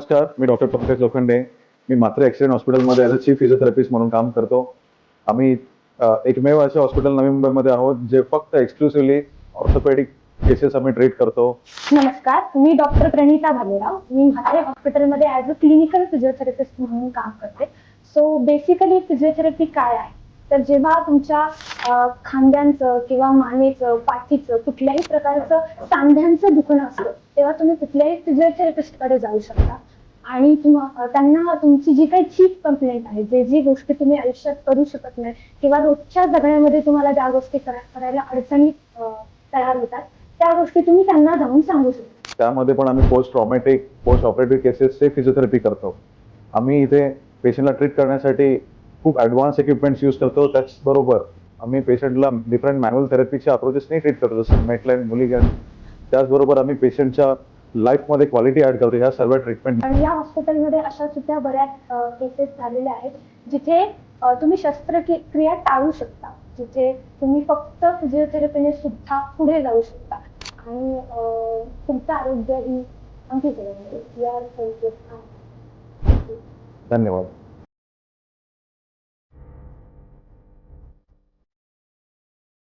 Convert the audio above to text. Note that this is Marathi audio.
नमस्कार, मी डॉक्टर पंकज लोखंडे. मी मात्र ॲक्सिडेंट हॉस्पिटलमध्ये ॲज अ चीफ फिजिओथेरपिस्ट म्हणून काम करतो. आम्ही एकमेव असे हॉस्पिटल नवी मुंबईमध्ये आहोत जे फक्त एक्सक्लुसिव्हली ऑर्थोपेडिक केसेस आम्ही ट्रीट करतो. नमस्कार, मी डॉक्टर प्रणिता भालेराव. मी म्हात्रे हॉस्पिटलमध्ये ॲज अ क्लिनिकल फिजिओथेरपिस्ट म्हणून काम करते. सो बेसिकली फिजिओथेरपी काय आहे, तर जेव्हा तुमच्या खांद्यांचं किंवा मानेचं, पाठीचं कुठल्याही प्रकारचं सांध्यांचं दुखणं असतं, तेव्हा तुम्ही कुठल्याही फिजिओथेरपिस्टकडे जाऊ शकता आणि त्यांना तुमची जी काही चीफ कंप्लेंट आहे, जी गोष्टी तुम्ही आयुष्यात करू शकत नाही किंवा रोजच्या जगण्यामध्ये तुम्हाला ज्या गोष्टी करायला अडचणी तयार होतात, त्या गोष्टी तुम्ही त्यांना जाऊन सांगू शकता. त्यामध्ये पण आम्ही पोस्ट ट्रॉमॅटिक, पोस्ट ऑपरेटिव्ह केसेसचे फिजिओथेरपी करतो. आम्ही इथे पेशंटला ट्रीट करण्यासाठी खूप ॲडव्हान्स इक्विपमेंट्स यूज करतो. त्याचबरोबर आम्ही पेशंटला डिफरंट मॅन्युअल थेरपीच्या अप्रोचेसने ट्रीट करतो, जसं मेटलाईन, मुलिगन. त्याचबरोबर आम्ही पेशंटच्या लाईफमध्ये क्वालिटी ॲड करतो ह्या सर्व ट्रीटमेंट. आणि या हॉस्पिटलमध्ये अशा सुद्धा बऱ्याच केसेस झालेल्या आहेत जिथे तुम्ही शस्त्रक्रिया टाळू शकता, जिथे तुम्ही फक्त फिजिओथेरपीने सुद्धा पुढे जाऊ शकता आणि तुमचं आरोग्य ही धन्यवाद.